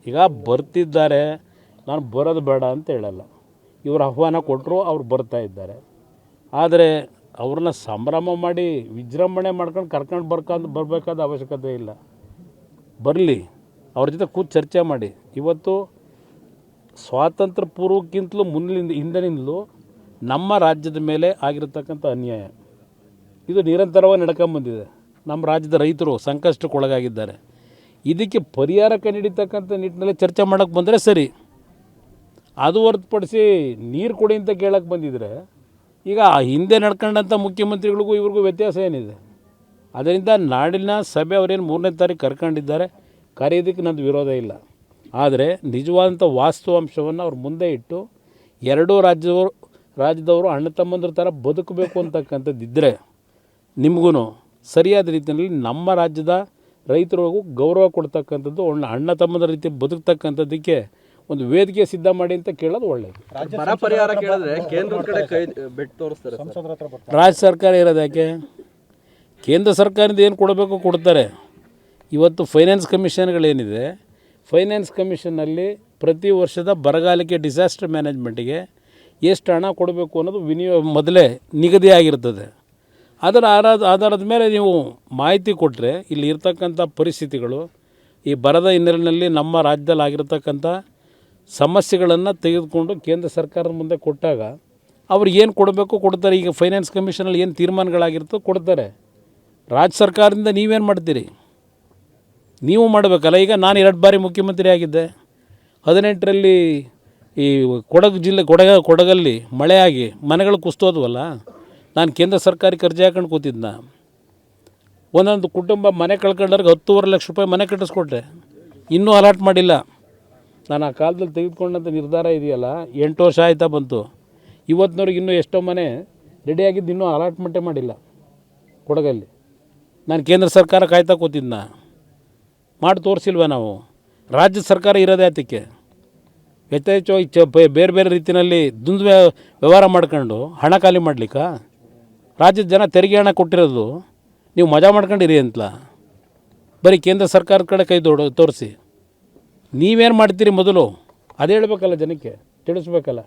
ಈಗ ಬರ್ತಿದ್ದಾರೆ, ನಾನು ಬರೋದು ಬೇಡ ಅಂತ ಹೇಳಲ್ಲ. ಇವರು ಆಹ್ವಾನ ಕೊಟ್ಟರು, ಅವ್ರು ಬರ್ತಾ ಇದ್ದಾರೆ. ಆದರೆ ಅವ್ರನ್ನ ಸಂಭ್ರಮ ಮಾಡಿ ವಿಜೃಂಭಣೆ ಮಾಡ್ಕೊಂಡು ಕರ್ಕೊಂಡು ಬರಬೇಕಾದ ಅವಶ್ಯಕತೆ ಇಲ್ಲ. ಬರಲಿ, ಅವ್ರ ಜೊತೆ ಕೂತು ಚರ್ಚೆ ಮಾಡಿ. ಇವತ್ತು ಸ್ವಾತಂತ್ರ್ಯ ಪೂರ್ವಕ್ಕಿಂತಲೂ ಹಿಂದಿನಿಂದಲೂ ನಮ್ಮ ರಾಜ್ಯದ ಮೇಲೆ ಆಗಿರತಕ್ಕಂಥ ಅನ್ಯಾಯ ಇದು ನಿರಂತರವಾಗಿ ನಡ್ಕೊಂಬಂದಿದೆ. ನಮ್ಮ ರಾಜ್ಯದ ರೈತರು ಸಂಕಷ್ಟಕ್ಕೊಳಗಾಗಿದ್ದಾರೆ. ಇದಕ್ಕೆ ಪರಿಹಾರ ಕಂಡುಹಿಡಿತಕ್ಕಂಥ ನಿಟ್ಟಿನಲ್ಲಿ ಚರ್ಚೆ ಮಾಡೋಕ್ಕೆ ಬಂದರೆ ಸರಿ. ಅದು ಹೊರತುಪಡಿಸಿ ನೀರು ಕೊಡಿ ಅಂತ ಕೇಳಕ್ಕೆ ಬಂದಿದ್ದರೆ, ಈಗ ಹಿಂದೆ ನಡ್ಕೊಂಡಂಥ ಮುಖ್ಯಮಂತ್ರಿಗಳಿಗೂ ಇವ್ರಿಗೂ ವ್ಯತ್ಯಾಸ ಏನಿದೆ? ಅದರಿಂದ ನಾಡಿನ ಸಭೆ ಅವರೇನು 3ನೇ ತಾರೀಕು ಕರ್ಕೊಂಡಿದ್ದಾರೆ, ಕರೆಯೋದಕ್ಕೆ ನಂದು ವಿರೋಧ ಇಲ್ಲ. ಆದರೆ ನಿಜವಾದಂಥ ವಾಸ್ತವಾಂಶವನ್ನು ಅವ್ರ ಮುಂದೆ ಇಟ್ಟು ಎರಡೂ ರಾಜ್ಯದವರು ಅಣ್ಣ ತಮ್ಮಂದ್ರ ಥರ ಬದುಕಬೇಕು ಅಂತಕ್ಕಂಥದ್ದಿದ್ದರೆ ನಿಮಗೂ ಸರಿಯಾದ ರೀತಿಯಲ್ಲಿ ನಮ್ಮ ರಾಜ್ಯದ ರೈತರಿಗೂ ಗೌರವ ಕೊಡ್ತಕ್ಕಂಥದ್ದು, ಅಣ್ಣ ತಮ್ಮಂದ್ರ ರೀತಿ ಬದುಕ್ತಕ್ಕಂಥದ್ದಕ್ಕೆ ಒಂದು ವೇದಿಕೆ ಸಿದ್ಧ ಮಾಡಿ ಅಂತ ಕೇಳೋದು ಒಳ್ಳೆಯದು. ಪರಿಹಾರ ಕೇಳಿದ್ರೆ ಕೇಂದ್ರದ ಕಡೆ ಕೈ ಬೆಟ್ಟು ತೋರಿಸ್ತಾರೆ. ರಾಜ್ಯ ಸರ್ಕಾರ ಇರೋದು ಯಾಕೆ? ಕೇಂದ್ರ ಸರ್ಕಾರದಿಂದ ಏನು ಕೊಡಬೇಕು ಕೊಡ್ತಾರೆ. ಇವತ್ತು ಫೈನಾನ್ಸ್ ಕಮಿಷನ್ಗಳೇನಿದೆ, ಫೈನಾನ್ಸ್ ಕಮಿಷನ್ನಲ್ಲಿ ಪ್ರತಿ ವರ್ಷದ ಬರಗಾಲಕ್ಕೆ ಡಿಸಾಸ್ಟರ್ ಮ್ಯಾನೇಜ್ಮೆಂಟಿಗೆ ಎಷ್ಟು ಹಣ ಕೊಡಬೇಕು ಅನ್ನೋದು ಮೊದಲೇ ನಿಗದಿಯಾಗಿರ್ತದೆ. ಅದರ ಆಧಾರದ ಮೇಲೆ ನೀವು ಮಾಹಿತಿ ಕೊಟ್ಟರೆ ಇಲ್ಲಿ ಇರ್ತಕ್ಕಂಥ ಪರಿಸ್ಥಿತಿಗಳು, ಈ ಬರದ ಹಿನ್ನೆಲೆಯಲ್ಲಿ ನಮ್ಮ ರಾಜ್ಯದಲ್ಲಿ ಆಗಿರ್ತಕ್ಕಂಥ ಸಮಸ್ಯೆಗಳನ್ನು ತೆಗೆದುಕೊಂಡು ಕೇಂದ್ರ ಸರ್ಕಾರದ ಮುಂದೆ ಕೊಟ್ಟಾಗ ಅವ್ರಿಗೆ ಏನು ಕೊಡಬೇಕು ಕೊಡ್ತಾರೆ. ಈಗ ಫೈನಾನ್ಸ್ ಕಮಿಷನಲ್ಲಿ ಏನು ತೀರ್ಮಾನಗಳಾಗಿರ್ತೋ ಕೊಡ್ತಾರೆ. ರಾಜ್ಯ ಸರ್ಕಾರದಿಂದ ನೀವೇನು ಮಾಡ್ತೀರಿ? ನೀವು ಮಾಡಬೇಕಲ್ಲ. ಈಗ ನಾನು 2 ಬಾರಿ ಮುಖ್ಯಮಂತ್ರಿ ಆಗಿದ್ದೆ. 18ರಲ್ಲಿ ಈ ಕೊಡಗಲ್ಲಿ ಮಳೆಯಾಗಿ ಮನೆಗಳು ಕುಸ್ತೋದ್ವಲ್ಲ, ನಾನು ಕೇಂದ್ರ ಸರ್ಕಾರಕ್ಕೆ ಅರ್ಜಿ ಹಾಕೊಂಡು ಕೂತಿದ್ನ. ಒಂದೊಂದು ಕುಟುಂಬ ಮನೆ ಕಳ್ಕೊಂಡವ್ರಿಗೆ 10.5 ಲಕ್ಷ ರೂಪಾಯಿ ಮನೆ ಕಟ್ಟಿಸ್ಕೊಟ್ರೆ, ಇನ್ನೂ ಅಲಾಟ್ ಮಾಡಿಲ್ಲ. ನಾನು ಆ ಕಾಲದಲ್ಲಿ ತೆಗೆದುಕೊಂಡಂಥ ನಿರ್ಧಾರ ಇದೆಯಲ್ಲ, 8 ವರ್ಷ ಆಯ್ತಾ ಬಂತು. ಇವತ್ತಿನವ್ರಿಗೆ ಇನ್ನೂ ಎಷ್ಟೋ ಮನೆ ರೆಡಿಯಾಗಿದ್ದು ಇನ್ನೂ ಅಲಾಟ್ಮೆಂಟೇ ಮಾಡಿಲ್ಲ ಕೊಡಗಲ್ಲಿ. ನಾನು ಕೇಂದ್ರ ಸರ್ಕಾರ ಕಾಯ್ತಾ ಕೂತಿದ್ನ. ಮಾಡಿ ತೋರಿಸಿಲ್ವ ನಾವು? ರಾಜ್ಯ ಸರ್ಕಾರ ಇರೋದೇ ಅದಕ್ಕೆ ಯಥೇಚ್ಛವಾಗಿ ಬೇರೆ ಬೇರೆ ರೀತಿಯಲ್ಲಿ ವ್ಯವಹಾರ ಮಾಡ್ಕೊಂಡು ಹಣ ಖಾಲಿ ಮಾಡ್ಲಿಕ್ಕೆ ರಾಜ್ಯದ ಜನ ತೆರಿಗೆ ಹಣ ಕೊಟ್ಟಿರೋದು ನೀವು ಮಜಾ ಮಾಡ್ಕೊಂಡಿರಿ ಅಂತಲ್ಲ. ಬರೀ ಕೇಂದ್ರ ಸರ್ಕಾರದ ಕಡೆ ಕೈ ತೋರಿಸಿ ನೀವೇನು ಮಾಡ್ತೀರಿ ಮೊದಲು ಅದು ಹೇಳಬೇಕಲ್ಲ, ಜನಕ್ಕೆ ತಿಳಿಸ್ಬೇಕಲ್ಲ.